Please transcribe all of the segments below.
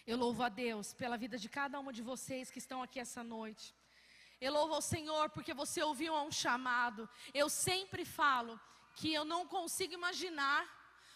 Eu louvo a Deus pela vida de cada uma de vocês que estão aqui essa noite. Eu louvo ao Senhor porque você ouviu a um chamado. Eu sempre falo que eu não consigo imaginar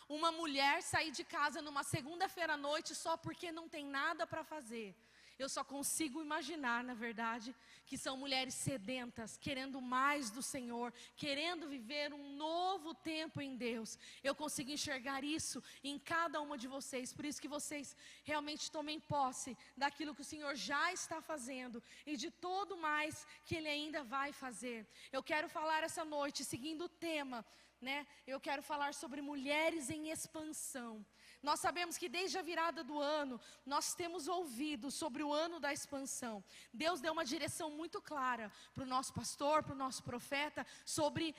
uma mulher sair de casa numa segunda-feira à noite só porque não tem nada para fazer. Eu só consigo imaginar, na verdade, que são mulheres sedentas, querendo mais do Senhor, querendo viver um novo tempo em Deus. Eu consigo enxergar isso em cada uma de vocês. Por isso que vocês realmente tomem posse daquilo que o Senhor já está fazendo e de todo mais que Ele ainda vai fazer. Eu quero falar essa noite, seguindo o tema, eu quero falar sobre mulheres em expansão. Nós sabemos que desde a virada do ano, nós temos ouvido sobre o ano da expansão. Deus deu uma direção muito clara para o nosso pastor, para o nosso profeta, sobre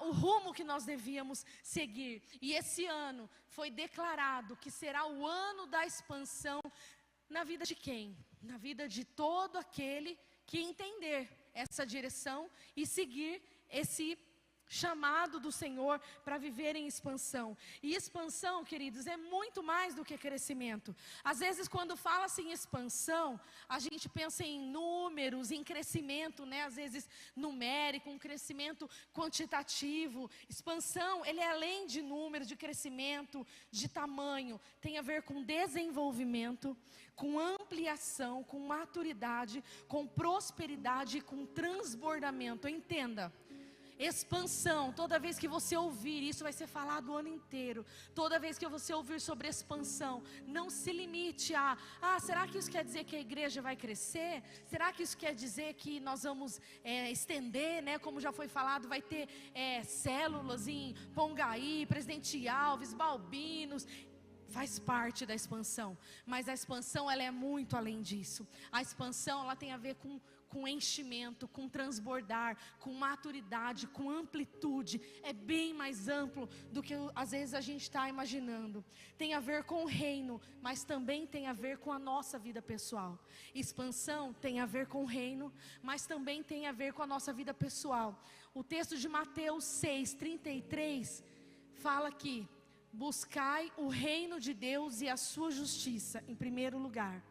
o rumo que nós devíamos seguir. E esse ano foi declarado que será o ano da expansão na vida de quem? Na vida de todo aquele que entender essa direção e seguir esse chamado do Senhor para viver em expansão. E expansão, queridos, é muito mais do que crescimento. Às vezes quando fala-se em expansão, a gente pensa em números, em crescimento, às vezes numérico, um crescimento quantitativo. Expansão, ele é além de número, de crescimento, de tamanho. Tem a ver com desenvolvimento, com ampliação, com maturidade, com prosperidade e com transbordamento. Entenda. Expansão, toda vez que você ouvir, isso vai ser falado o ano inteiro. Toda vez que você ouvir sobre expansão, não se limite a será que isso quer dizer que a igreja vai crescer? Será que isso quer dizer que nós vamos estender, como já foi falado, vai ter células em Pongaí, Presidente Alves, Balbinos? Faz parte da expansão, mas a expansão ela é muito além disso. A expansão ela tem a ver com enchimento, com transbordar, com maturidade, com amplitude. É bem mais amplo do que às vezes a gente está imaginando. Tem a ver com o reino, mas também tem a ver com a nossa vida pessoal. Expansão tem a ver com o reino, mas também tem a ver com a nossa vida pessoal. O texto de Mateus 6:33 fala que buscai o reino de Deus e a sua justiça em primeiro lugar,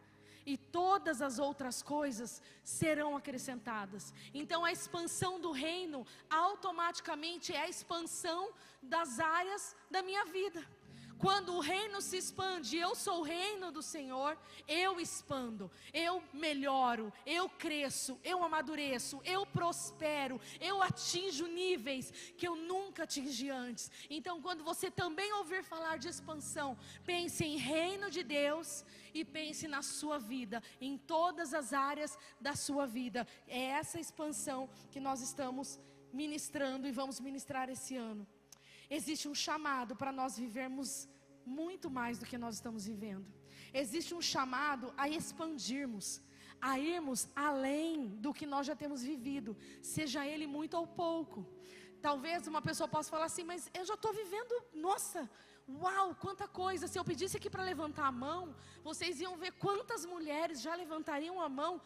e todas as outras coisas serão acrescentadas. Então a expansão do reino automaticamente é a expansão das áreas da minha vida. Quando o reino se expande, eu sou o reino do Senhor, eu expando, eu melhoro, eu cresço, eu amadureço, eu prospero, eu atinjo níveis que eu nunca atingi antes. Então quando você também ouvir falar de expansão, pense em reino de Deus e pense na sua vida, em todas as áreas da sua vida. É essa expansão que nós estamos ministrando e vamos ministrar esse ano. Existe um chamado para nós vivermos muito mais do que nós estamos vivendo. Existe um chamado a expandirmos, a irmos além do que nós já temos vivido, seja ele muito ou pouco. Talvez uma pessoa possa falar assim, mas eu já estou vivendo, nossa, uau, quanta coisa. Se eu pedisse aqui para levantar a mão, vocês iam ver quantas mulheres já levantariam a mão,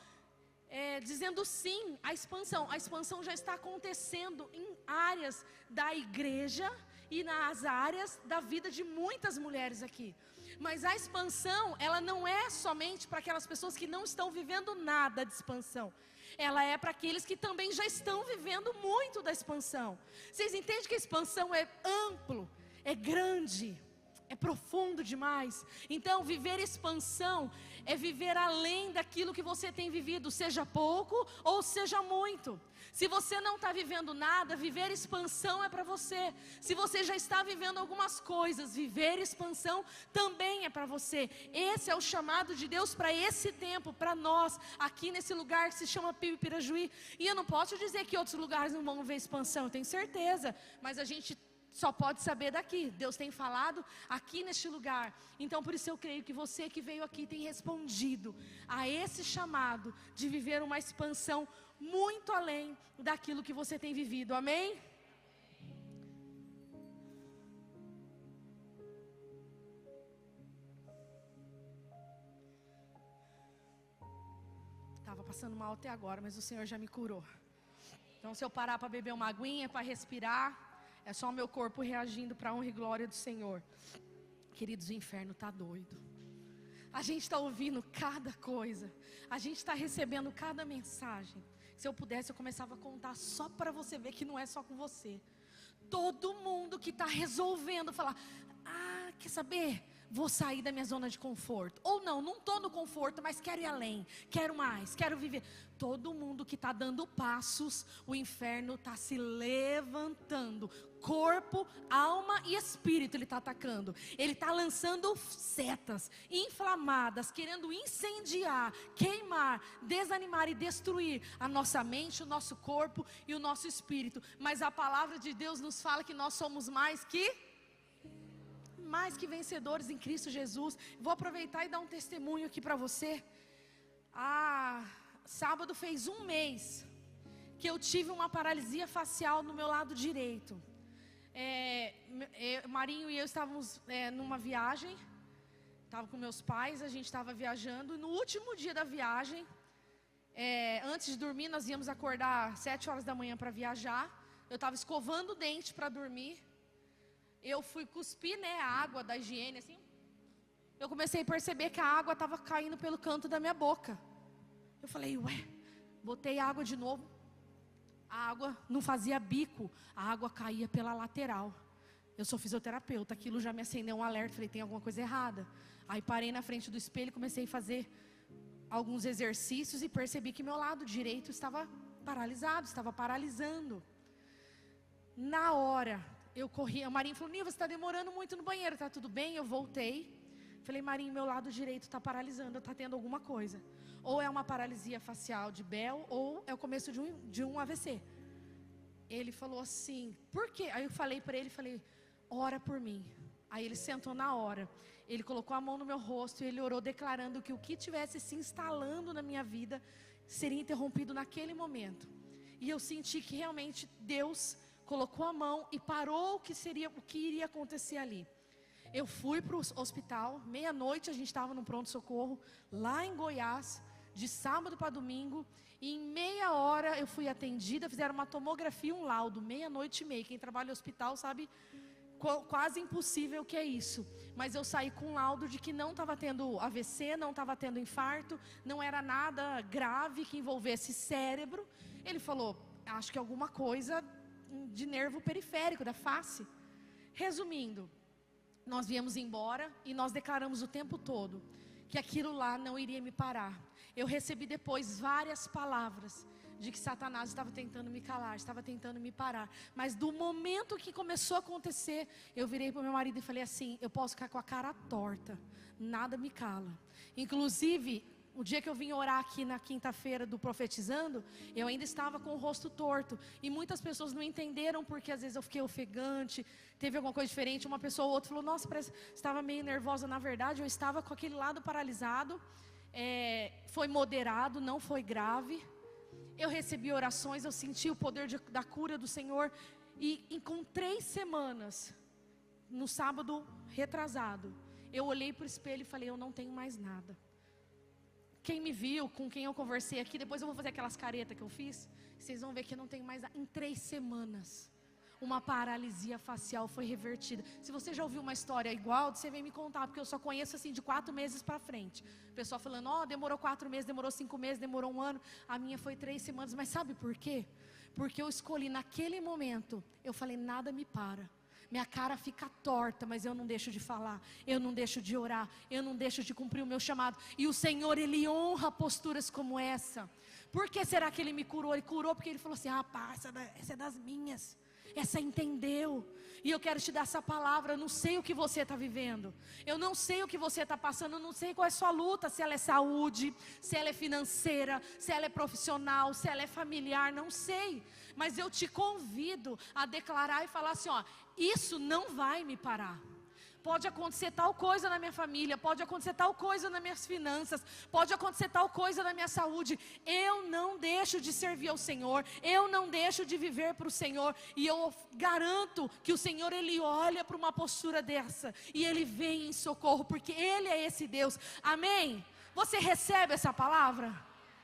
dizendo sim à expansão. A expansão já está acontecendo em áreas da igreja e nas áreas da vida de muitas mulheres aqui. Mas a expansão, ela não é somente para aquelas pessoas que não estão vivendo nada de expansão. Ela é para aqueles que também já estão vivendo muito da expansão. Vocês entendem que a expansão é amplo, é grande, é profundo demais. Então viver expansão é viver além daquilo que você tem vivido, seja pouco ou seja muito. Se você não está vivendo nada, viver expansão é para você. Se você já está vivendo algumas coisas, viver expansão também é para você. Esse é o chamado de Deus para esse tempo, para nós, aqui nesse lugar que se chama Pirajuí. E eu não posso dizer que outros lugares não vão ver expansão, eu tenho certeza, mas a gente só pode saber daqui. Deus tem falado aqui neste lugar. Então por isso eu creio que você que veio aqui tem respondido a esse chamado de viver uma expansão muito além daquilo que você tem vivido. Amém? Estava passando mal até agora, mas o Senhor já me curou. Então se eu parar para beber uma aguinha, para respirar, é só o meu corpo reagindo para a honra e glória do Senhor. Queridos, o inferno está doido. A gente está ouvindo cada coisa. A gente está recebendo cada mensagem. Se eu pudesse, eu começava a contar só para você ver que não é só com você. Todo mundo que está resolvendo falar: ah, quer saber? Vou sair da minha zona de conforto. Ou não estou no conforto, mas quero ir além. Quero mais, quero viver. Todo mundo que está dando passos, o inferno está se levantando. Corpo, alma e espírito ele está atacando. Ele está lançando setas inflamadas, querendo incendiar, queimar, desanimar e destruir a nossa mente, o nosso corpo e o nosso espírito. Mas a palavra de Deus nos fala que nós somos mais que vencedores em Cristo Jesus. Vou aproveitar e dar um testemunho aqui para você. Sábado fez 1 mês que eu tive uma paralisia facial no meu lado direito. Marinho e eu estávamos numa viagem. Estava com meus pais, a gente estava viajando. E no último dia da viagem, antes de dormir, nós íamos acordar 7 horas da manhã para viajar. Eu estava escovando o dente para dormir. Eu fui cuspir, a água da higiene, assim. Eu comecei a perceber que a água estava caindo pelo canto da minha boca. Eu falei, botei água de novo. A água não fazia bico, a água caía pela lateral. Eu sou fisioterapeuta, aquilo já me acendeu um alerta. Falei, tem alguma coisa errada. Aí parei na frente do espelho, comecei a fazer alguns exercícios e percebi que meu lado direito estava paralisado, estava paralisando. Na hora, eu corri, o Marinho falou, Nil, você está demorando muito no banheiro, está tudo bem? Eu voltei, falei, Marinho, meu lado direito está paralisando, está tendo alguma coisa. Ou é uma paralisia facial de Bell, ou é o começo de um AVC. Ele falou assim, por quê? Aí eu falei para ele, ora por mim. Aí ele sentou na hora, ele colocou a mão no meu rosto e ele orou declarando que o que tivesse se instalando na minha vida seria interrompido naquele momento. E eu senti que realmente Deus colocou a mão e parou o que iria acontecer ali. Eu fui para o hospital, 12:30 a gente estava no pronto-socorro, lá em Goiás, de sábado para domingo, e em meia hora eu fui atendida, fizeram uma tomografia, um laudo, 12:30. Quem trabalha no hospital sabe quase impossível que é isso. Mas eu saí com um laudo de que não estava tendo AVC, não estava tendo infarto, não era nada grave que envolvesse cérebro. Ele falou, acho que alguma coisa de nervo periférico, da face. Resumindo, nós viemos embora e nós declaramos o tempo todo que aquilo lá não iria me parar. Eu recebi depois várias palavras de que Satanás estava tentando me calar, estava tentando me parar. Mas do momento que começou a acontecer, eu virei para o meu marido e falei assim, eu posso ficar com a cara torta, nada me cala. Inclusive, o dia que eu vim orar aqui na quinta-feira do Profetizando, eu ainda estava com o rosto torto. E muitas pessoas não entenderam porque às vezes eu fiquei ofegante, teve alguma coisa diferente. Uma pessoa ou outra falou, nossa, parece que estava meio nervosa. Na verdade, eu estava com aquele lado paralisado. Foi moderado, não foi grave. Eu recebi orações, eu senti o poder da cura do Senhor. E com 3 semanas, no sábado retrasado, eu olhei para o espelho e falei, eu não tenho mais nada. Quem me viu, com quem eu conversei aqui, depois eu vou fazer aquelas caretas que eu fiz, vocês vão ver que eu não tenho mais nada. Em 3 semanas, uma paralisia facial foi revertida. Se você já ouviu uma história igual, você vem me contar, porque eu só conheço assim de 4 meses para frente. O pessoal falando, demorou 4 meses, demorou 5 meses, demorou 1 ano. A minha foi 3 semanas, mas sabe por quê? Porque eu escolhi naquele momento, eu falei, nada me para. Minha cara fica torta, mas eu não deixo de falar, eu não deixo de orar, eu não deixo de cumprir o meu chamado. E o Senhor, Ele honra posturas como essa. Por que será que Ele me curou? Ele curou porque Ele falou assim, rapaz, essa é das minhas. Essa entendeu. E eu quero te dar essa palavra. Eu não sei o que você está vivendo, eu não sei o que você está passando, eu não sei qual é a sua luta. Se ela é saúde, se ela é financeira, se ela é profissional, se ela é familiar, não sei. Mas eu te convido a declarar e falar assim, isso não vai me parar. Pode acontecer tal coisa na minha família, pode acontecer tal coisa nas minhas finanças, pode acontecer tal coisa na minha saúde. Eu não deixo de servir ao Senhor, eu não deixo de viver para o Senhor. E eu garanto que o Senhor, Ele olha para uma postura dessa e Ele vem em socorro, porque Ele é esse Deus. Amém? Você recebe essa palavra?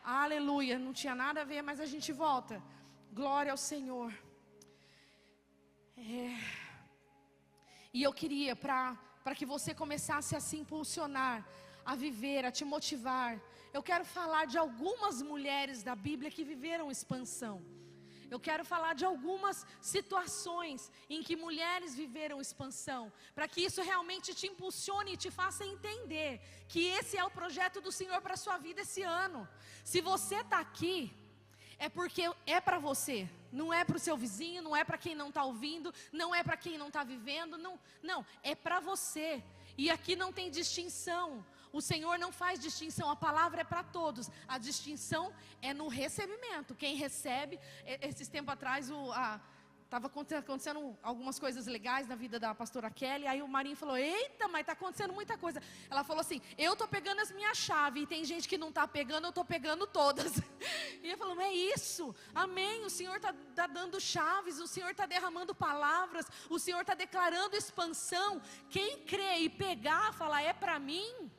Aleluia, não tinha nada a ver, mas a gente volta. Glória ao Senhor. E eu queria, para que você começasse a se impulsionar, a viver, a te motivar. Eu quero falar de algumas mulheres da Bíblia que viveram expansão. Eu quero falar de algumas situações em que mulheres viveram expansão, para que isso realmente te impulsione e te faça entender que esse é o projeto do Senhor para a sua vida esse ano. Se você está aqui, é porque é para você, não é para o seu vizinho, não é para quem não está ouvindo, não é para quem não está vivendo, não, é para você. E aqui não tem distinção. O Senhor não faz distinção, a palavra é para todos. A distinção é no recebimento. Quem recebe, esses tempos atrás, estava acontecendo algumas coisas legais na vida da pastora Kelly. Aí o Marinho falou, eita, mas está acontecendo muita coisa. Ela falou assim, eu estou pegando as minhas chaves, e tem gente que não está pegando, eu estou pegando todas. E eu falei, é isso, amém, o Senhor está dando chaves, o Senhor está derramando palavras, o Senhor está declarando expansão. Quem crê e pegar, falar, é para mim,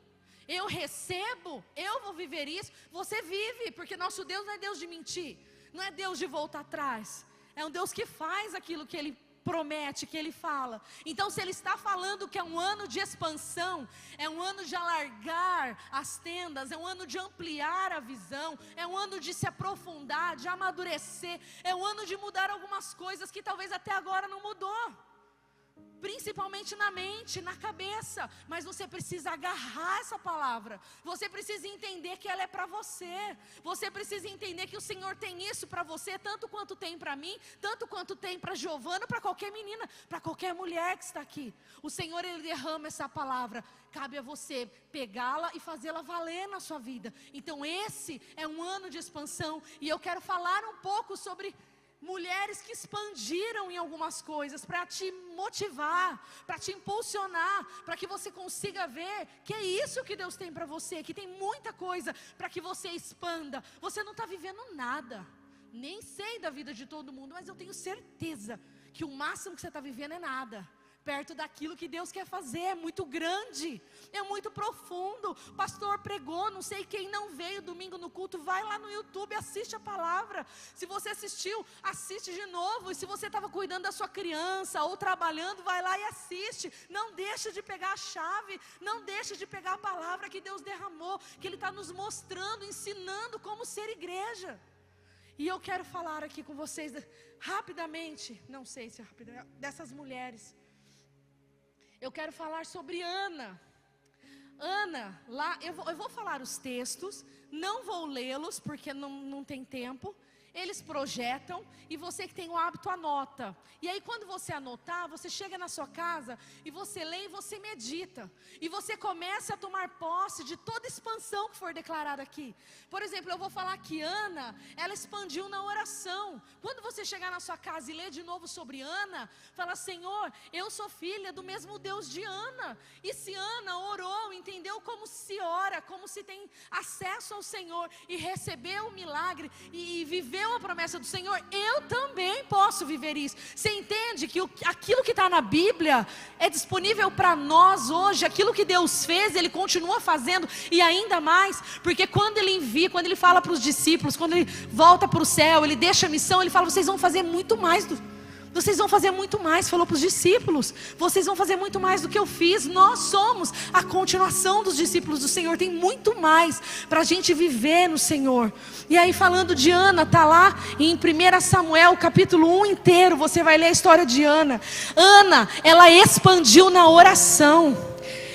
eu recebo, eu vou viver isso. Você vive, porque nosso Deus não é Deus de mentir, não é Deus de voltar atrás. É um Deus que faz aquilo que Ele promete, que Ele fala. Então, se Ele está falando que é um ano de expansão, é um ano de alargar as tendas, é um ano de ampliar a visão, é um ano de se aprofundar, de amadurecer, é um ano de mudar algumas coisas que talvez até agora não mudou. Principalmente na mente, na cabeça. Mas você precisa agarrar essa palavra. Você precisa entender que ela é para você. Você precisa entender que o Senhor tem isso para você, tanto quanto tem para mim, tanto quanto tem para Giovana, para qualquer menina, para qualquer mulher que está aqui. O Senhor, Ele derrama essa palavra. Cabe a você pegá-la e fazê-la valer na sua vida. Então esse é um ano de expansão. E eu quero falar um pouco sobre mulheres que expandiram em algumas coisas, para te motivar, para te impulsionar, para que você consiga ver que é isso que Deus tem para você, que tem muita coisa para que você expanda. Você não está vivendo nada, nem sei da vida de todo mundo, mas eu tenho certeza que o máximo que você está vivendo é nada, perto daquilo que Deus quer fazer. É muito grande, é muito profundo. O pastor pregou, não sei quem não veio domingo no culto, vai lá no YouTube, assiste a palavra. Se você assistiu, assiste de novo. E se você estava cuidando da sua criança ou trabalhando, vai lá e assiste. Não deixa de pegar a chave, não deixa de pegar a palavra que Deus derramou, que Ele está nos mostrando, ensinando como ser igreja. E eu quero falar aqui com vocês rapidamente, não sei se é rapidamente, dessas mulheres. Eu quero falar sobre Ana. Ana, lá, eu vou falar os textos, não vou lê-los porque não tem tempo. Eles projetam e você que tem o hábito anota. E aí quando você anotar, você chega na sua casa e você lê e você medita. E você começa a tomar posse de toda expansão que for declarada aqui. Por exemplo, eu vou falar que Ana, ela expandiu na oração. Quando você chegar na sua casa e ler de novo sobre Ana, fala, Senhor, eu sou filha do mesmo Deus de Ana. E se Ana orou, entendeu como se ora, como se tem acesso ao Senhor e recebeu o milagre e viveu a promessa do Senhor, eu também posso viver isso. Você entende que aquilo que está na Bíblia é disponível para nós hoje. Aquilo que Deus fez, Ele continua fazendo e ainda mais, porque quando Ele envia, quando Ele fala para os discípulos, quando Ele volta para o céu, Ele deixa a missão, Ele fala, vocês vão fazer muito mais vocês vão fazer muito mais, falou para os discípulos, vocês vão fazer muito mais do que eu fiz. Nós somos a continuação dos discípulos do Senhor, tem muito mais para a gente viver no Senhor. E aí falando de Ana, está lá em 1 Samuel capítulo 1 inteiro, você vai ler a história de Ana. Ana, ela expandiu na oração,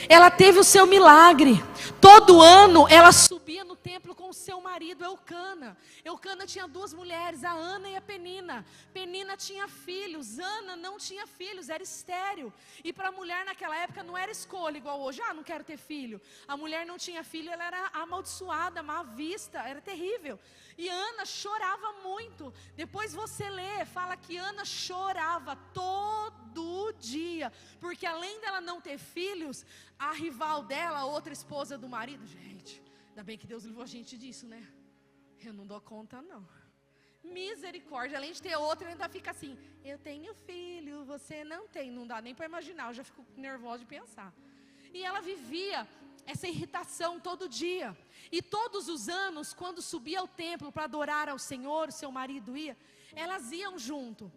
ela teve o seu milagre. Todo ano ela subia no templo com o seu marido Eucana. Eucana tinha duas mulheres, a Ana e a Penina. Penina tinha filhos, Ana não tinha filhos, era estéril. E para a mulher naquela época não era escolha igual hoje, não quero ter filho. A mulher não tinha filho, ela era amaldiçoada, má vista, era terrível. E Ana chorava muito. Depois você lê, fala que Ana chorava todo dia, porque além dela não ter filhos, a rival dela, a outra esposa do marido, gente, ainda bem que Deus livrou a gente disso, né? Eu não dou conta não. Misericórdia, além de ter outra, ainda fica assim, eu tenho filho, você não tem. Não dá nem para imaginar, eu já fico nervosa de pensar. E ela vivia essa irritação todo dia. E todos os anos, quando subia ao templo para adorar ao Senhor, o seu marido ia, elas iam junto.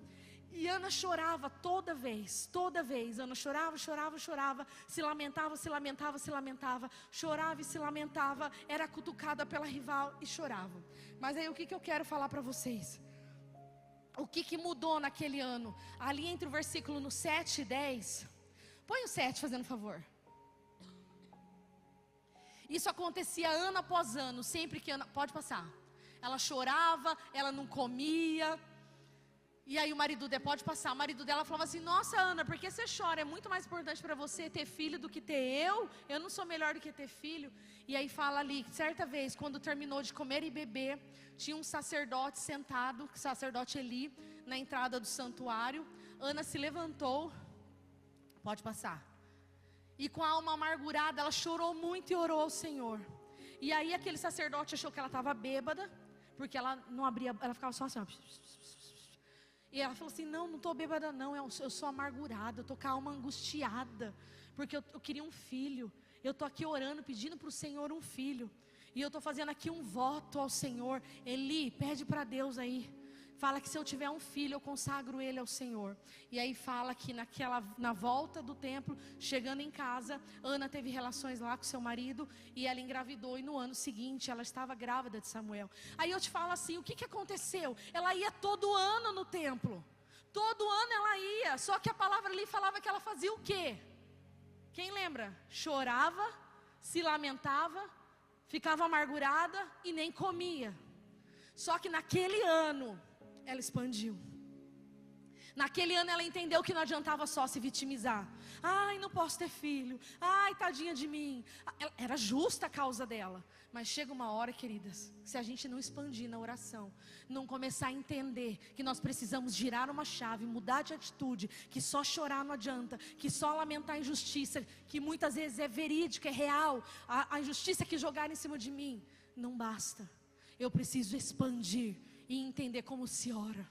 E Ana chorava toda vez, Ana chorava, se lamentava, chorava e se lamentava, era cutucada pela rival e chorava. Mas aí o que eu quero falar para vocês? O que mudou naquele ano? Ali entre o versículo no 7 e 10, põe o 7 fazendo favor. Isso acontecia ano após ano, sempre que Ana, pode passar. Ela chorava, ela não comia. E aí o marido dela, pode passar, o marido dela falava assim: nossa Ana, por que você chora? É muito mais importante para você ter filho do que ter eu não sou melhor do que ter filho. E aí fala ali, certa vez, quando terminou de comer e beber, tinha um sacerdote sentado, o sacerdote Eli, na entrada do santuário. Ana se levantou, pode passar, e com a alma amargurada, ela chorou muito e orou ao Senhor. E aí aquele sacerdote achou que ela estava bêbada, porque ela não abria, ela ficava só assim, ó. E ela falou assim: não estou bêbada não, eu sou amargurada, eu estou com a alma angustiada, porque eu queria um filho, eu estou aqui orando, pedindo para o Senhor um filho, e eu estou fazendo aqui um voto ao Senhor. Eli, pede para Deus aí, fala que se eu tiver um filho, eu consagro ele ao Senhor. E aí fala que na volta do templo, chegando em casa, Ana teve relações lá com seu marido, e ela engravidou, e no ano seguinte, ela estava grávida de Samuel. Aí eu te falo assim, o que aconteceu? Ela ia todo ano no templo, todo ano ela ia, só que a palavra ali falava que ela fazia o quê? Quem lembra? Chorava, se lamentava, ficava amargurada e nem comia. Só que naquele ano, ela expandiu. Naquele ano ela entendeu que não adiantava só se vitimizar. Ai, não posso ter filho. Ai, tadinha de mim. Era justa a causa dela. Mas chega uma hora, queridas, se a gente não expandir na oração, não começar a entender que nós precisamos girar uma chave, mudar de atitude, que só chorar não adianta, que só lamentar a injustiça, que muitas vezes é verídica, é real, a injustiça que jogaram em cima de mim, não basta. Eu preciso expandir e entender como se ora,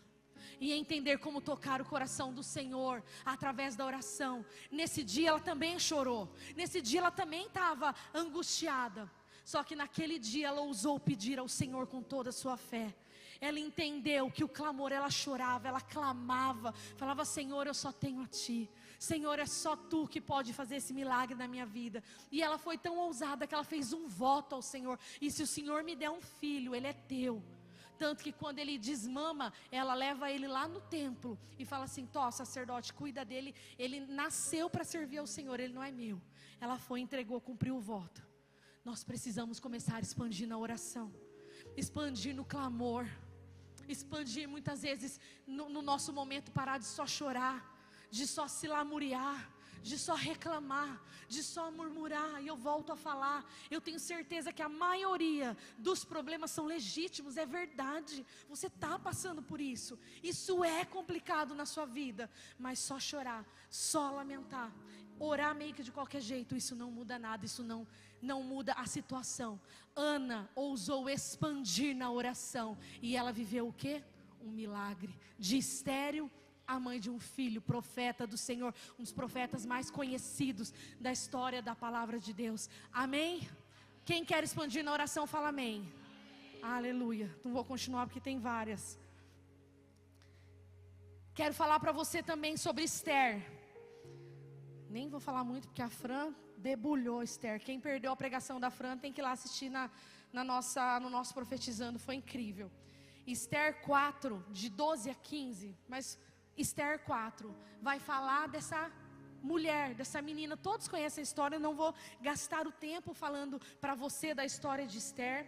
e entender como tocar o coração do Senhor através da oração. Nesse dia ela também chorou, nesse dia ela também estava angustiada. Só que naquele dia ela ousou pedir ao Senhor com toda a sua fé. Ela entendeu que o clamor, ela chorava, ela clamava, falava: Senhor, eu só tenho a Ti, Senhor, é só Tu que pode fazer esse milagre na minha vida. E ela foi tão ousada que ela fez um voto ao Senhor: e se o Senhor me der um filho, ele é Teu. Tanto que quando ele desmama, ela leva ele lá no templo e fala assim: Tó, sacerdote, cuida dele, ele nasceu para servir ao Senhor, ele não é meu. Ela foi, entregou, cumpriu o voto. Nós precisamos começar a expandir na oração, expandir no clamor, expandir muitas vezes no nosso momento, parar de só chorar, de só se lamuriar, de só reclamar, de só murmurar. E eu volto a falar, eu tenho certeza que a maioria dos problemas são legítimos, é verdade. Você está passando por isso é complicado na sua vida, mas só chorar, só lamentar, orar meio que de qualquer jeito, isso não muda nada, isso não muda a situação. Ana ousou expandir na oração, e ela viveu o quê? Um milagre. De estéril, a mãe de um filho, profeta do Senhor, um dos profetas mais conhecidos da história da palavra de Deus. Amém? Quem quer expandir na oração, fala amém. Aleluia. Não vou continuar porque tem várias. Quero falar para você também sobre Esther. Nem vou falar muito porque a Fran debulhou Esther. Quem perdeu a pregação da Fran tem que ir lá assistir no nosso Profetizando, foi incrível. Esther 4, de 12 a 15, mas Esther 4 vai falar dessa mulher, dessa menina. Todos conhecem a história, não vou gastar o tempo falando para você da história de Esther.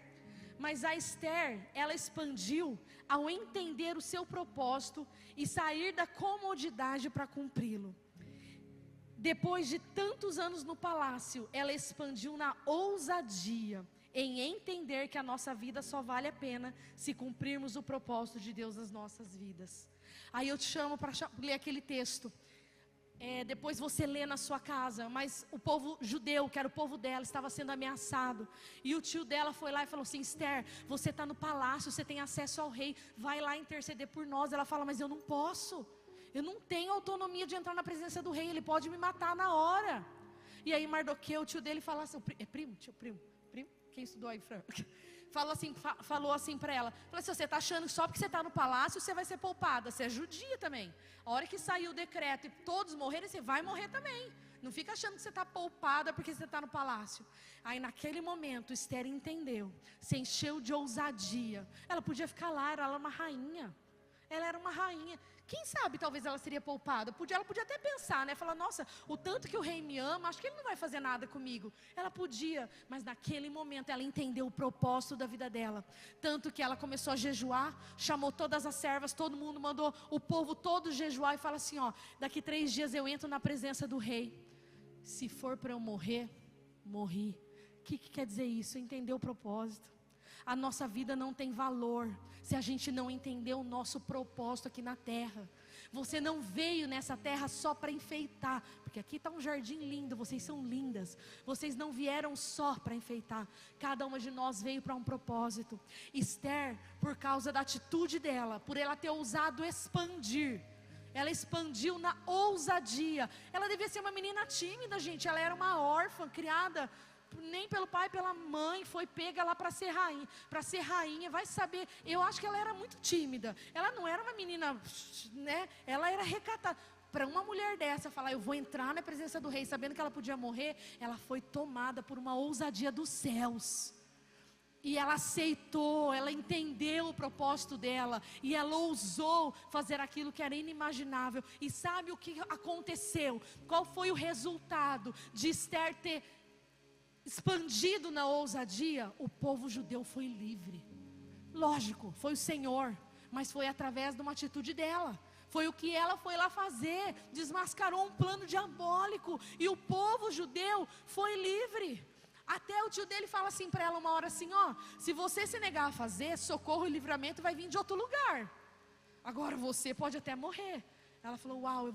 Mas a Esther, ela expandiu ao entender o seu propósito e sair da comodidade para cumpri-lo. Depois de tantos anos no palácio, ela expandiu na ousadia em entender que a nossa vida só vale a pena se cumprirmos o propósito de Deus nas nossas vidas. Aí eu te chamo para ler aquele texto. Depois você lê na sua casa. Mas o povo judeu, que era o povo dela, estava sendo ameaçado. E o tio dela foi lá e falou assim: Esther, você está no palácio, você tem acesso ao rei, vai lá interceder por nós. Ela fala: mas eu não posso, eu não tenho autonomia de entrar na presença do rei, ele pode me matar na hora. E aí Mardoqueu, o tio dele, fala assim: primo? Quem estudou aí, Fran? falou assim para ela, falou assim, você está achando que só porque você está no palácio você vai ser poupada, você é judia também. A hora que saiu o decreto e todos morrerem, você vai morrer também. Não fica achando que você está poupada porque você está no palácio. Aí naquele momento Esther entendeu, se encheu de ousadia. Ela podia ficar lá, ela era uma rainha. Ela era uma rainha. Quem sabe talvez ela seria poupada. Ela podia até pensar, né? Falar, nossa, o tanto que o rei me ama, acho que ele não vai fazer nada comigo. Ela podia, mas naquele momento ela entendeu o propósito da vida dela. Tanto que ela começou a jejuar, chamou todas as servas, todo mundo mandou o povo todo jejuar e fala assim, ó, daqui 3 dias eu entro na presença do rei. Se for para eu morrer, morri. O que quer dizer isso? Entender o propósito. A nossa vida não tem valor se a gente não entender o nosso propósito aqui na terra. Você não veio nessa terra só para enfeitar, porque aqui está um jardim lindo, vocês são lindas. Vocês não vieram só para enfeitar. Cada uma de nós veio para um propósito. Esther, por causa da atitude dela, por ela ter ousado expandir, ela expandiu na ousadia. Ela devia ser uma menina tímida, gente. Ela era uma órfã, criada nem pelo pai, pela mãe, foi pega lá para ser rainha, vai saber. Eu acho que ela era muito tímida. Ela não era uma menina, né? Ela era recatada. Para uma mulher dessa falar, eu vou entrar na presença do rei, sabendo que ela podia morrer, ela foi tomada por uma ousadia dos céus. E ela aceitou, ela entendeu o propósito dela, e ela ousou fazer aquilo que era inimaginável. E sabe o que aconteceu? Qual foi o resultado de Esther ter expandido na ousadia? O povo judeu foi livre. Lógico, foi o Senhor, mas foi através de uma atitude dela. Foi o que ela foi lá fazer, desmascarou um plano diabólico, e o povo judeu foi livre. Até o tio dele fala assim para ela uma hora assim, ó, se você se negar a fazer, socorro e livramento vai vir de outro lugar. Agora você pode até morrer. Ela falou, uau,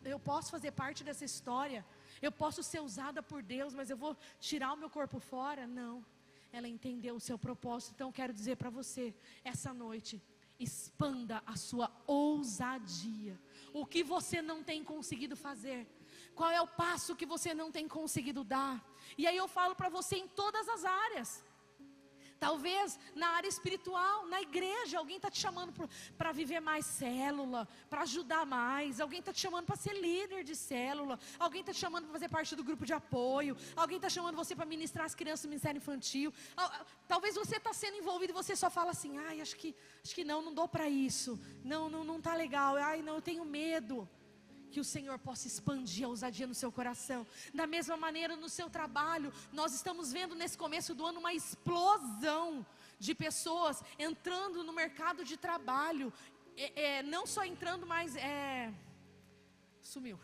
eu posso fazer parte dessa história. Eu posso ser usada por Deus, mas eu vou tirar o meu corpo fora? Não. Ela entendeu o seu propósito. Então quero dizer para você, essa noite, expanda a sua ousadia. O que você não tem conseguido fazer? Qual é o passo que você não tem conseguido dar? E aí eu falo para você em todas as áreas. Talvez na área espiritual, na igreja, alguém está te chamando para viver mais célula, para ajudar mais. Alguém está te chamando para ser líder de célula. Alguém está te chamando para fazer parte do grupo de apoio. Alguém está chamando você para ministrar as crianças no ministério infantil. Talvez você está sendo envolvido e você só fala assim, ai, acho que não dou para isso. Não está legal, ai, não, eu tenho medo. Que o Senhor possa expandir a ousadia no seu coração. Da mesma maneira no seu trabalho, nós estamos vendo nesse começo do ano uma explosão de pessoas entrando no mercado de trabalho. Não só entrando, mas sumiu.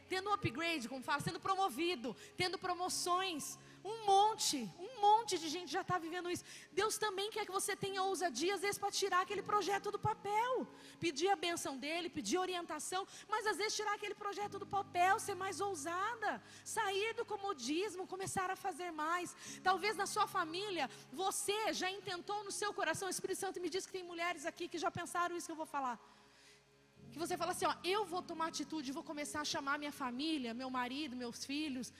Tendo um upgrade, como fala, sendo promovido, tendo promoções. Um monte de gente já está vivendo isso. Deus também quer que você tenha ousadia, às vezes, para tirar aquele projeto do papel. Pedir a bênção dele, pedir orientação, mas às vezes tirar aquele projeto do papel, ser mais ousada. Sair do comodismo, começar a fazer mais. Talvez na sua família, você já intentou no seu coração, o Espírito Santo me diz que tem mulheres aqui que já pensaram isso que eu vou falar. Que você fala assim, ó, eu vou tomar atitude, vou começar a chamar minha família, meu marido, meus filhos,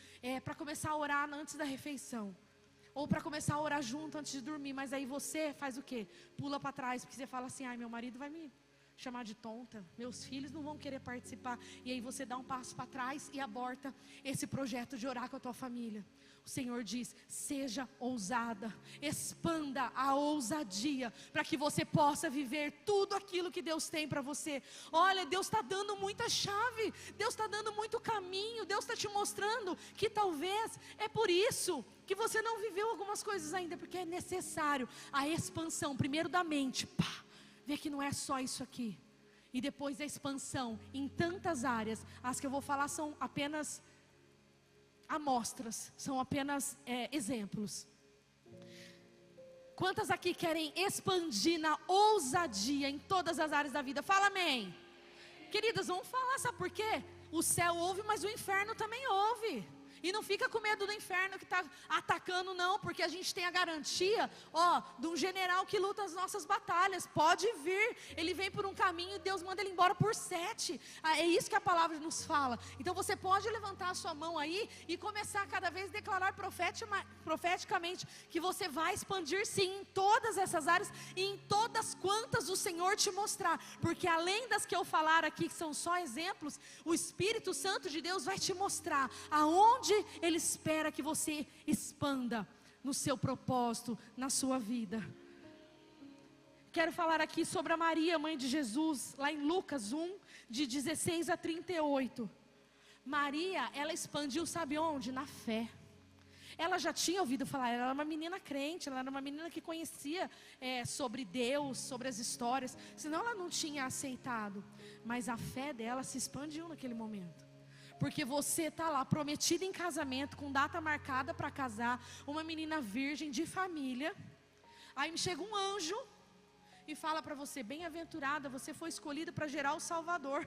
para começar a orar antes da refeição. Ou para começar a orar junto antes de dormir. Mas aí você faz o quê? Pula para trás, porque você fala assim, ai, meu marido vai me chamar de tonta, meus filhos não vão querer participar. E aí você dá um passo para trás e aborta esse projeto de orar com a tua família. O Senhor diz, seja ousada, expanda a ousadia, para que você possa viver tudo aquilo que Deus tem para você. Olha, Deus está dando muita chave, Deus está dando muito caminho, Deus está te mostrando que talvez é por isso que você não viveu algumas coisas ainda, porque é necessário a expansão, primeiro da mente, ver que não é só isso aqui, e depois a expansão em tantas áreas. As que eu vou falar são apenas amostras, são apenas exemplos. Quantas aqui querem expandir na ousadia em todas as áreas da vida? Fala amém. Queridas, vamos falar, sabe por quê? O céu ouve, mas o inferno também ouve. E não fica com medo do inferno que está atacando, não, porque a gente tem a garantia, de um general que luta as nossas batalhas. Pode vir, ele vem por um caminho e Deus manda ele embora por 7. É isso que a palavra nos fala. Então você pode levantar a sua mão aí e começar a cada vez declarar profeticamente que você vai expandir sim em todas essas áreas e em todas quantas o Senhor te mostrar. Porque além das que eu falar aqui, que são só exemplos, o Espírito Santo de Deus vai te mostrar aonde Ele espera que você expanda no seu propósito, na sua vida. Quero falar aqui sobre a Maria, mãe de Jesus, lá em Lucas 1, de 16 a 38. Maria, ela expandiu, sabe onde? Na fé. Ela já tinha ouvido falar, ela era uma menina crente, ela era uma menina que conhecia sobre Deus, sobre as histórias, senão ela não tinha aceitado. Mas a fé dela se expandiu naquele momento. Porque você está lá prometida em casamento, com data marcada para casar, uma menina virgem de família. Aí me chega um anjo e fala para você: bem-aventurada, você foi escolhida para gerar o Salvador.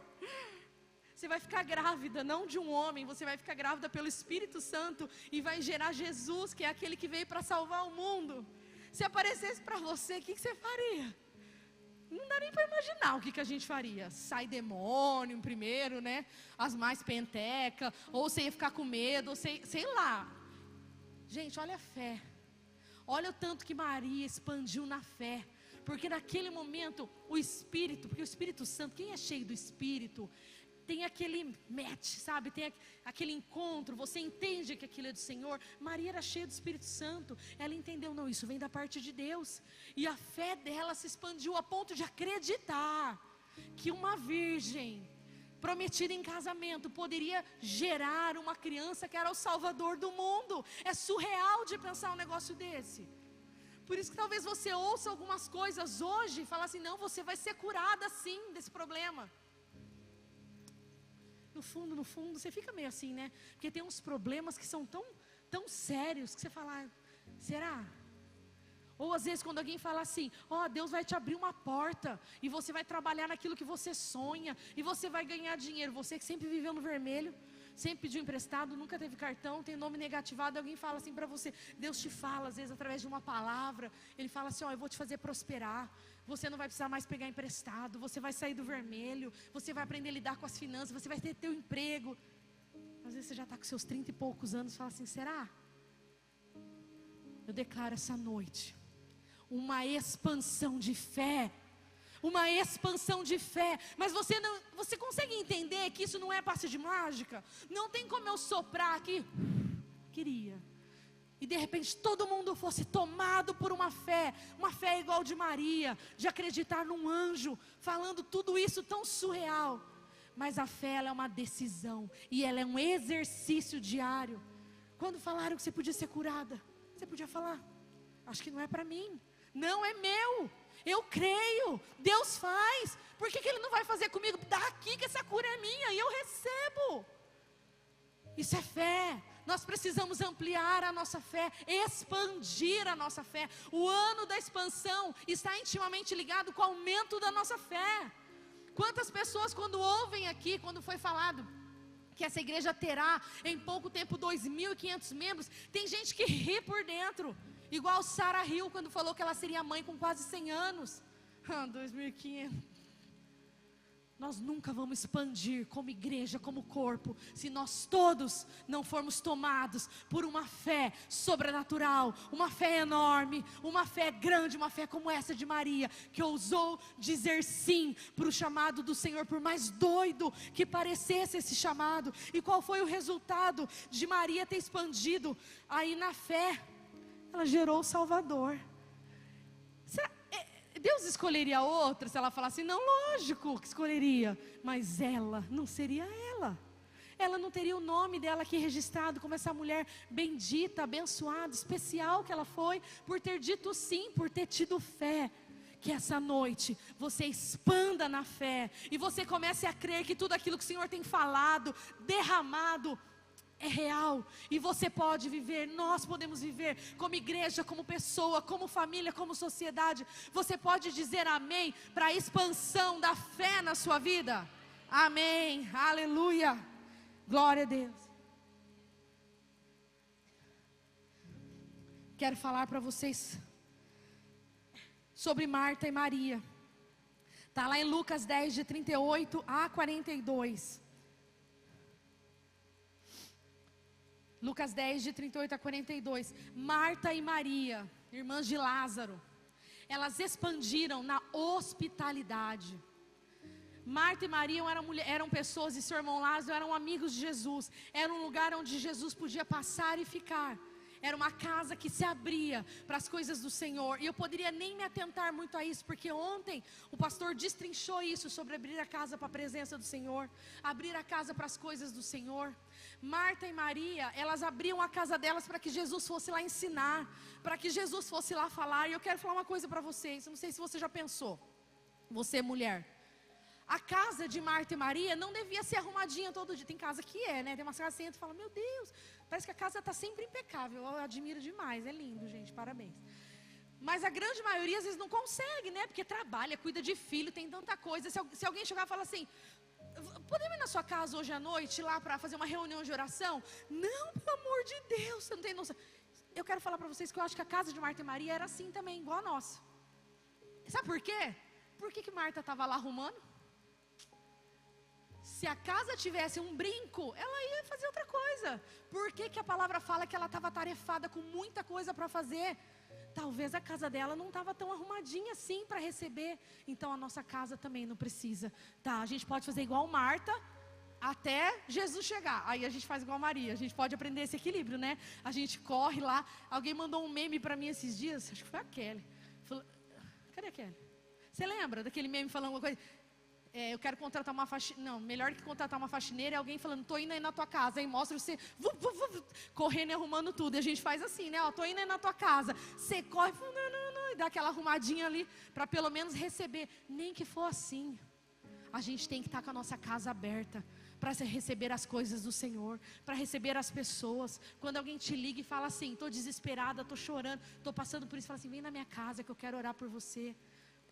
Você vai ficar grávida, não de um homem, você vai ficar grávida pelo Espírito Santo e vai gerar Jesus, que é aquele que veio para salvar o mundo. Se aparecesse para você, o que você faria? Não dá nem para imaginar o que a gente faria. Sai demônio primeiro, né? As mais penteca, ou você ia ficar com medo, ou sei lá. Gente, olha a fé. Olha o tanto que Maria expandiu na fé. Porque naquele momento, o Espírito, porque o Espírito Santo, quem é cheio do Espírito, tem aquele match, sabe? Tem aquele encontro, você entende que aquilo é do Senhor. Maria era cheia do Espírito Santo. Ela entendeu, não, isso vem da parte de Deus. E a fé dela se expandiu a ponto de acreditar que uma virgem prometida em casamento poderia gerar uma criança que era o Salvador do mundo. É surreal de pensar um negócio desse. Por isso que talvez você ouça algumas coisas hoje e fale assim: não, você vai ser curada sim desse problema. No fundo, você fica meio assim, né? Porque tem uns problemas que são tão sérios que você fala: será? Ou às vezes quando alguém fala assim: Deus vai te abrir uma porta e você vai trabalhar naquilo que você sonha e você vai ganhar dinheiro. Você que sempre viveu no vermelho, sempre pediu emprestado, nunca teve cartão, tem nome negativado, alguém fala assim para você, Deus te fala às vezes através de uma palavra, Ele fala assim: eu vou te fazer prosperar, você não vai precisar mais pegar emprestado, você vai sair do vermelho, você vai aprender a lidar com as finanças, você vai ter teu emprego. Às vezes você já está com seus 30 e poucos anos e fala assim: será? Eu declaro essa noite uma expansão de fé. Uma expansão de fé. Mas você consegue entender que isso não é passe de mágica? Não tem como eu soprar aqui, queria, e de repente todo mundo fosse tomado por uma fé igual de Maria, de acreditar num anjo, falando tudo isso tão surreal. Mas a fé, ela é uma decisão, e ela é um exercício diário. Quando falaram que você podia ser curada, você podia falar: acho que não é para mim, não é meu. Eu creio, Deus faz. Por que Ele não vai fazer comigo? Daqui que essa cura é minha e eu recebo. Isso é fé. Nós precisamos ampliar a nossa fé, expandir a nossa fé. O ano da expansão está intimamente ligado com o aumento da nossa fé. Quantas pessoas, quando ouvem aqui, quando foi falado que essa igreja terá em pouco tempo 2.500 membros, tem gente que ri por dentro. Igual Sarah Hill, quando falou que ela seria mãe com quase 100 anos. 2.500. Nós nunca vamos expandir como igreja, como corpo, se nós todos não formos tomados por uma fé sobrenatural, uma fé enorme, uma fé grande, uma fé como essa de Maria, que ousou dizer sim para o chamado do Senhor, por mais doido que parecesse esse chamado. E qual foi o resultado de Maria ter expandido aí na fé? Ela gerou o Salvador. Deus escolheria outra se ela falasse: não, lógico que escolheria, mas ela não seria ela. Ela não teria o nome dela aqui registrado como essa mulher bendita, abençoada, especial que ela foi, por ter dito sim, por ter tido fé. Que essa noite você expanda na fé e você comece a crer que tudo aquilo que o Senhor tem falado, derramado, é real, e você pode viver, nós podemos viver como igreja, como pessoa, como família, como sociedade. Você pode dizer amém para a expansão da fé na sua vida? Amém, aleluia, glória a Deus. quero falar para vocês sobre Marta e Maria. Está lá em Lucas 10, de 38 a 42. Lucas 10, de 38 a 42. Marta e Maria, irmãs de Lázaro, elas expandiram na hospitalidade. Marta e Maria eram pessoas, e seu irmão Lázaro eram amigos de Jesus. Era um lugar onde Jesus podia passar e ficar. Era uma casa que se abria para as coisas do Senhor. E eu poderia nem me atentar muito a isso, porque ontem o pastor destrinchou isso sobre abrir a casa para a presença do Senhor, abrir a casa para as coisas do Senhor. Marta e Maria, elas abriam a casa delas para que Jesus fosse lá ensinar, para que Jesus fosse lá falar. E eu quero falar uma coisa para vocês, eu não sei se você já pensou, você mulher, a casa de Marta e Maria não devia ser arrumadinha todo dia. Tem casa que é, né? Tem umas casas que você entra e fala, meu Deus, parece que a casa está sempre impecável. Eu admiro demais, é lindo, gente, parabéns. Mas a grande maioria às vezes não consegue, né? Porque trabalha, cuida de filho, tem tanta coisa. Se alguém chegar e falar assim, podemos ir na sua casa hoje à noite lá para fazer uma reunião de oração? Não, pelo amor de Deus, você não tem noção. Eu quero falar para vocês que eu acho que a casa de Marta e Maria era assim também, igual a nossa. Sabe por quê? Por que Marta estava lá arrumando? Se a casa tivesse um brinco, ela ia fazer outra coisa. Por que a palavra fala que ela estava atarefada com muita coisa para fazer? Talvez a casa dela não estava tão arrumadinha assim para receber. Então a nossa casa também não precisa. Tá, a gente pode fazer igual Marta até Jesus chegar. Aí a gente faz igual Maria. A gente pode aprender esse equilíbrio, né? A gente corre lá. Alguém mandou um meme para mim esses dias. Acho que foi a Kelly. Falou, cadê a Kelly? Você lembra daquele meme falando alguma coisa? Eu quero contratar uma faxineira. Não, melhor que contratar uma faxineira é alguém falando, tô indo aí na tua casa. Aí mostra você correndo e arrumando tudo. E a gente faz assim, né? Ó, tô indo aí na tua casa. Você corre e dá aquela arrumadinha ali, para pelo menos receber. Nem que for assim. A gente tem que estar com a nossa casa aberta para receber as coisas do Senhor, para receber as pessoas. Quando alguém te liga e fala assim, tô desesperada, tô chorando, tô passando por isso, fala assim, vem na minha casa que eu quero orar por você.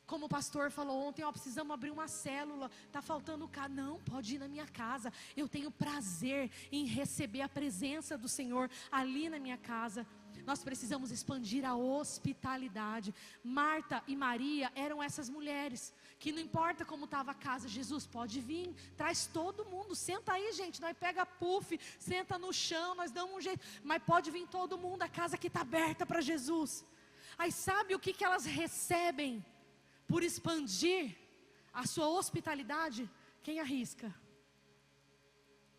Como o pastor falou ontem, ó, precisamos abrir uma célula, está faltando cá. Não, pode ir na minha casa. Eu tenho prazer em receber a presença do Senhor ali na minha casa. Nós precisamos expandir a hospitalidade. Marta e Maria eram essas mulheres que não importa como estava a casa, Jesus pode vir, traz todo mundo, senta aí gente, nós pega puff, senta no chão, nós damos um jeito, mas pode vir todo mundo, a casa que está aberta para Jesus. Aí sabe o que elas recebem? Por expandir a sua hospitalidade, quem arrisca?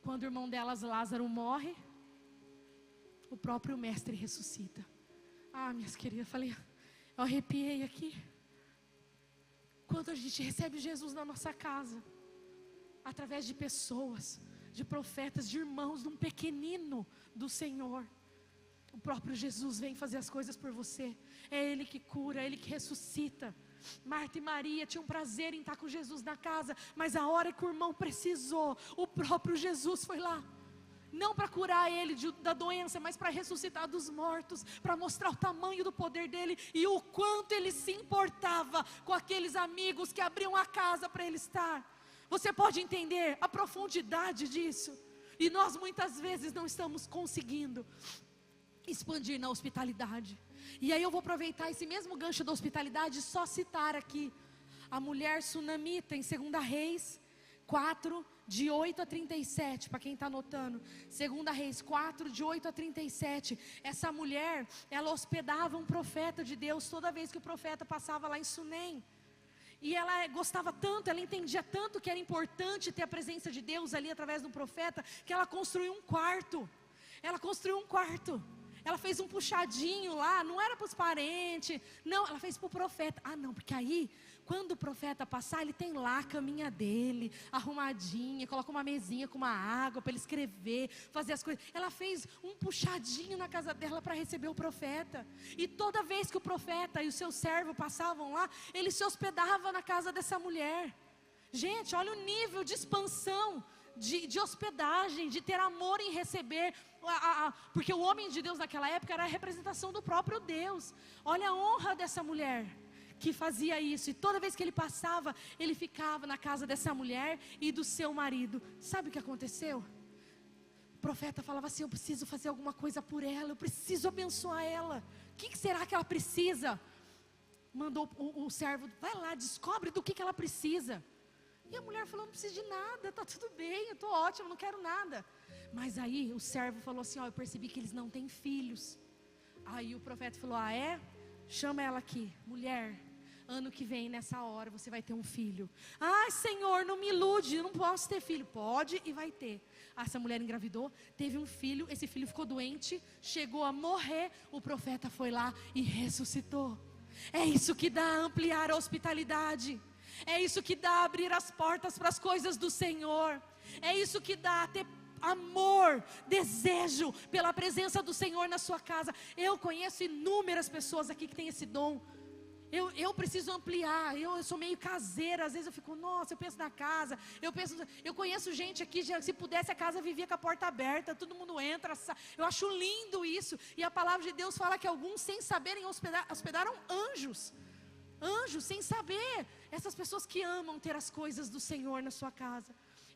Quando o irmão delas, Lázaro, morre, o próprio mestre ressuscita. Ah, minhas queridas, falei, eu arrepiei aqui. Quando a gente recebe Jesus na nossa casa, através de pessoas, de profetas, de irmãos, de um pequenino do Senhor, o próprio Jesus vem fazer as coisas por você. É Ele que cura, é Ele que ressuscita. Marta e Maria tinham prazer em estar com Jesus na casa, mas a hora que o irmão precisou, o próprio Jesus foi lá. Não para curar ele da doença, mas para ressuscitar dos mortos, para mostrar o tamanho do poder dele e o quanto ele se importava com aqueles amigos que abriam a casa para ele estar. Você pode entender a profundidade disso? E nós muitas vezes não estamos conseguindo expandir na hospitalidade. E aí eu vou aproveitar esse mesmo gancho da hospitalidade e só citar aqui a mulher sunamita em 2 Reis 4, de 8 a 37, para quem está anotando. 2 Reis 4, de 8 a 37. Essa mulher, ela hospedava um profeta de Deus toda vez que o profeta passava lá em Sunem. E ela gostava tanto, ela entendia tanto que era importante ter a presença de Deus ali através do profeta, que ela construiu um quarto. Ela construiu um quarto. Ela fez um puxadinho lá, não era para os parentes, não, ela fez para o profeta. Ah não, porque aí, quando o profeta passar, ele tem lá a caminha dele, arrumadinha, coloca uma mesinha com uma água para ele escrever, fazer as coisas. Ela fez um puxadinho na casa dela para receber o profeta. E toda vez que o profeta e o seu servo passavam lá, ele se hospedava na casa dessa mulher. Gente, olha o nível de expansão, de hospedagem, de ter amor em receber, porque o homem de Deus naquela época era a representação do próprio Deus. Olha a honra dessa mulher que fazia isso, e toda vez que ele passava, ele ficava na casa dessa mulher e do seu marido. Sabe o que aconteceu? O profeta falava assim: eu preciso fazer alguma coisa por ela, eu preciso abençoar ela. O que será que ela precisa? Mandou o servo: vai lá, descobre do que ela precisa. E a mulher falou: não preciso de nada, está tudo bem, eu estou ótima, não quero nada. Mas aí o servo falou assim: ó, eu percebi que eles não têm filhos. Aí o profeta falou: ah, é? Chama ela aqui. Mulher, ano que vem, nessa hora, você vai ter um filho. Ai, Senhor, não me ilude, eu não posso ter filho. Pode e vai ter. Essa mulher engravidou, teve um filho, esse filho ficou doente, chegou a morrer. O profeta foi lá e ressuscitou. É isso que dá ampliar a hospitalidade. É isso que dá abrir as portas para as coisas do Senhor. É isso que dá ter amor, desejo pela presença do Senhor na sua casa. Eu conheço inúmeras pessoas aqui que têm esse dom. Eu preciso ampliar. Eu sou meio caseira. Às vezes eu fico, nossa, eu penso na casa. Eu conheço gente aqui, se pudesse a casa vivia com a porta aberta, todo mundo entra. Eu acho lindo isso. E a palavra de Deus fala que alguns, sem saberem, hospedaram anjos. Anjos, sem saber. Essas pessoas que amam ter as coisas do Senhor na sua casa.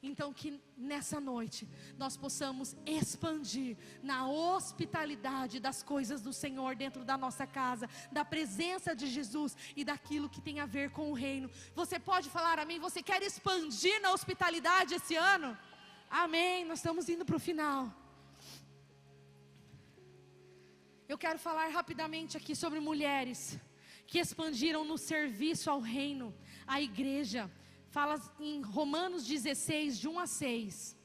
Então que nessa noite nós possamos expandir na hospitalidade das coisas do Senhor dentro da nossa casa, da presença de Jesus e daquilo que tem a ver com o reino. Você pode falar amém? Você quer expandir na hospitalidade esse ano? Amém, nós estamos indo para o final. Eu quero falar rapidamente aqui sobre mulheres que expandiram no serviço ao reino, à igreja. Fala em Romanos 16, de 1 a 6.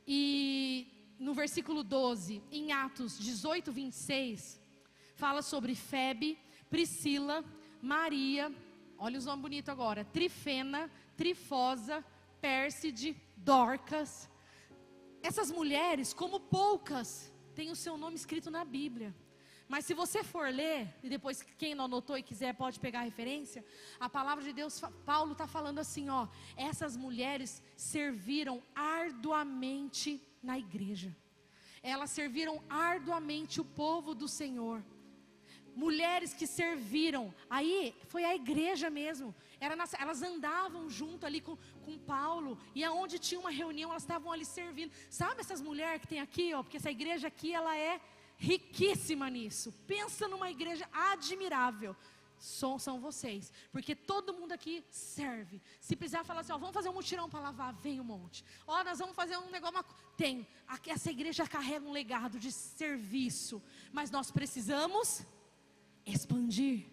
E no versículo 12, em Atos 18, 26, fala sobre Febe, Priscila, Maria, olha os nomes bonitos agora, Trifena, Trifosa, Pérside, Dorcas. Essas mulheres, como poucas, têm o seu nome escrito na Bíblia. Mas se você for ler, e depois quem não anotou e quiser pode pegar a referência, a palavra de Deus, Paulo está falando assim, ó, essas mulheres serviram arduamente na igreja. Elas serviram arduamente o povo do Senhor. Mulheres que serviram, aí foi a igreja mesmo, elas andavam junto ali com Paulo, e aonde tinha uma reunião, elas estavam ali servindo. Sabe essas mulheres que tem aqui, ó, porque essa igreja aqui, ela é riquíssima nisso. Pensa numa igreja admirável. São vocês, porque todo mundo aqui serve. Se precisar falar assim, ó, vamos fazer um mutirão para lavar, vem um monte. Ó, nós vamos fazer um negócio, tem. Essa igreja carrega um legado de serviço, mas nós precisamos expandir.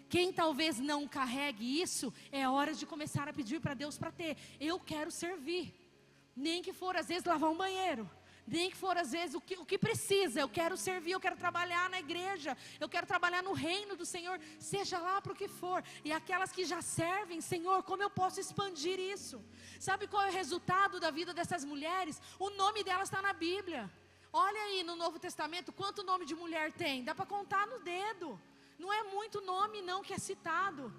Quem talvez não carregue isso, é hora de começar a pedir para Deus para ter. Eu quero servir, nem que for às vezes lavar um banheiro, nem que for às vezes o que precisa. Eu quero servir, eu quero trabalhar na igreja, eu quero trabalhar no reino do Senhor, seja lá para o que for. E aquelas que já servem, Senhor, como eu posso expandir isso? Sabe qual é o resultado da vida dessas mulheres? O nome delas está na Bíblia. Olha aí no Novo Testamento, quanto nome de mulher tem? Dá para contar no dedo. Não é muito nome não que é citado,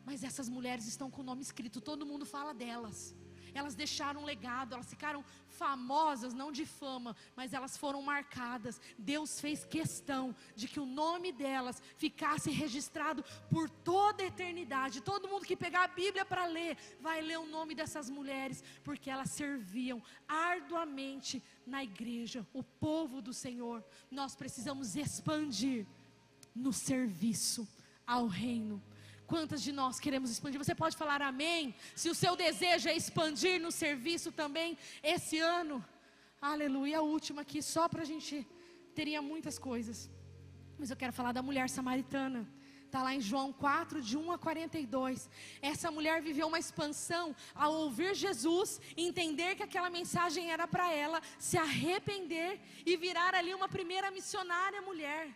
mas essas mulheres estão com o nome escrito, todo mundo fala delas. Elas deixaram um legado, elas ficaram famosas, não de fama, mas elas foram marcadas. Deus fez questão de que o nome delas ficasse registrado por toda a eternidade. Todo mundo que pegar a Bíblia para ler, vai ler o nome dessas mulheres, porque elas serviam arduamente na igreja, o povo do Senhor. Nós precisamos expandir no serviço ao reino. Quantas de nós queremos expandir? Você pode falar amém? Se o seu desejo é expandir no serviço também esse ano. Aleluia. A última aqui, só para a gente, teria muitas coisas, mas eu quero falar da mulher samaritana. Está lá em João 4, de 1 a 42. Essa mulher viveu uma expansão ao ouvir Jesus, entender que aquela mensagem era para ela, se arrepender e virar ali uma primeira missionária mulher.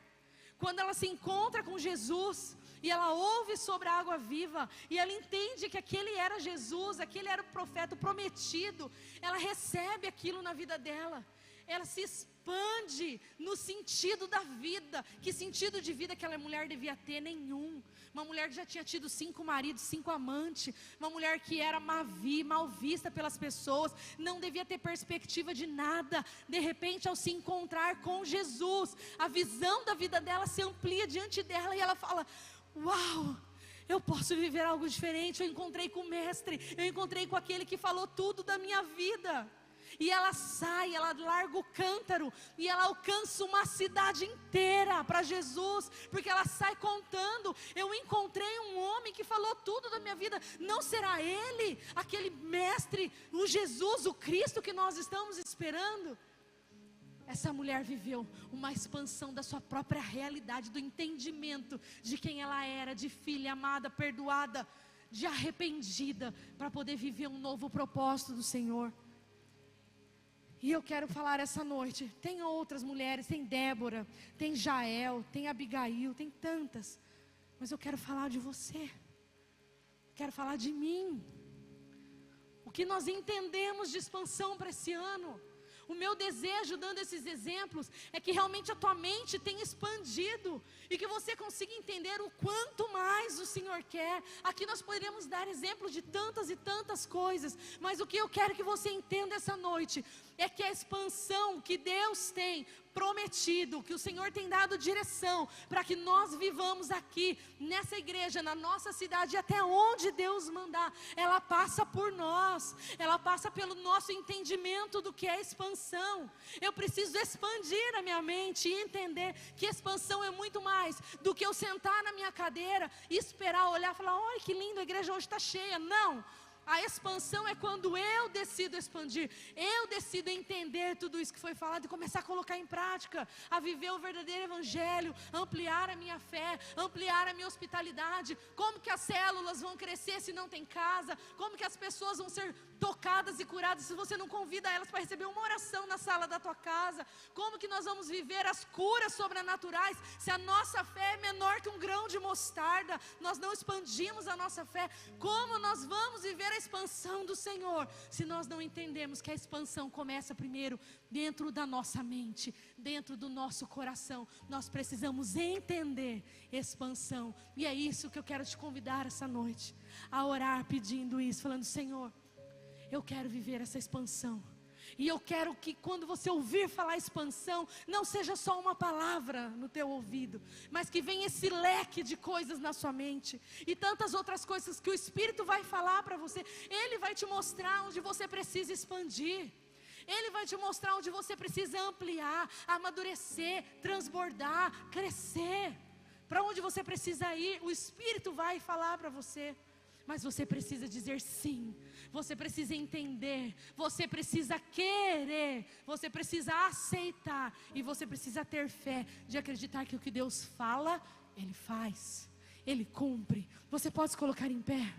Quando ela se encontra com Jesus e ela ouve sobre a água viva, e ela entende que aquele era Jesus, aquele era o profeta prometido, ela recebe aquilo na vida dela. Ela se expande no sentido da vida. Que sentido de vida aquela mulher devia ter? Nenhum. Uma mulher que já tinha tido 5 maridos, 5 amantes. Uma mulher que era mal vista pelas pessoas. Não devia ter perspectiva de nada. De repente, ao se encontrar com Jesus, a visão da vida dela se amplia diante dela. E ela fala, uau, eu posso viver algo diferente. Eu encontrei com o mestre. Eu encontrei com aquele que falou tudo da minha vida. E ela sai, ela larga o cântaro e ela alcança uma cidade inteira para Jesus, porque ela sai contando: eu encontrei um homem que falou tudo da minha vida. Não será ele aquele mestre, o Jesus, o Cristo que nós estamos esperando? Essa mulher viveu uma expansão da sua própria realidade, do entendimento de quem ela era, de filha amada, perdoada, de arrependida, para poder viver um novo propósito do Senhor. E eu quero falar essa noite, tem outras mulheres, tem Débora, tem Jael, tem Abigail, tem tantas, mas eu quero falar de você, quero falar de mim. O que nós entendemos de expansão para esse ano? O meu desejo, dando esses exemplos, é que realmente a tua mente tenha expandido e que você consiga entender o quanto mais o Senhor quer. Aqui nós poderíamos dar exemplos de tantas e tantas coisas, mas o que eu quero que você entenda essa noite é que a expansão que Deus tem prometido, que o Senhor tem dado direção para que nós vivamos aqui nessa igreja, na nossa cidade, até onde Deus mandar, ela passa por nós, ela passa pelo nosso entendimento do que é expansão. Eu preciso expandir a minha mente e entender que expansão é muito mais do que eu sentar na minha cadeira e esperar, olhar e falar: olha que lindo, a igreja hoje está cheia. Não. A expansão é quando eu decido expandir, eu decido entender tudo isso que foi falado e começar a colocar em prática, a viver o verdadeiro evangelho, ampliar a minha fé, ampliar a minha hospitalidade. Como que as células vão crescer se não tem casa? Como que as pessoas vão ser tocadas e curadas se você não convida elas para receber uma oração na sala da tua casa? Como que nós vamos viver as curas sobrenaturais se a nossa fé é menor que um grão de mostarda? Nós não expandimos a nossa fé. Como nós vamos viver a expansão do Senhor se nós não entendemos que a expansão começa primeiro dentro da nossa mente, dentro do nosso coração? Nós precisamos entender expansão, e é isso que eu quero te convidar essa noite, a orar pedindo isso, falando: Senhor, eu quero viver essa expansão. E eu quero que quando você ouvir falar expansão, não seja só uma palavra no teu ouvido, mas que venha esse leque de coisas na sua mente, e tantas outras coisas que o Espírito vai falar para você. Ele vai te mostrar onde você precisa expandir, Ele vai te mostrar onde você precisa ampliar, amadurecer, transbordar, crescer, para onde você precisa ir. O Espírito vai falar para você, mas você precisa dizer sim, você precisa entender, você precisa querer, você precisa aceitar, e você precisa ter fé de acreditar que o que Deus fala, Ele faz, Ele cumpre. Você pode se colocar em pé?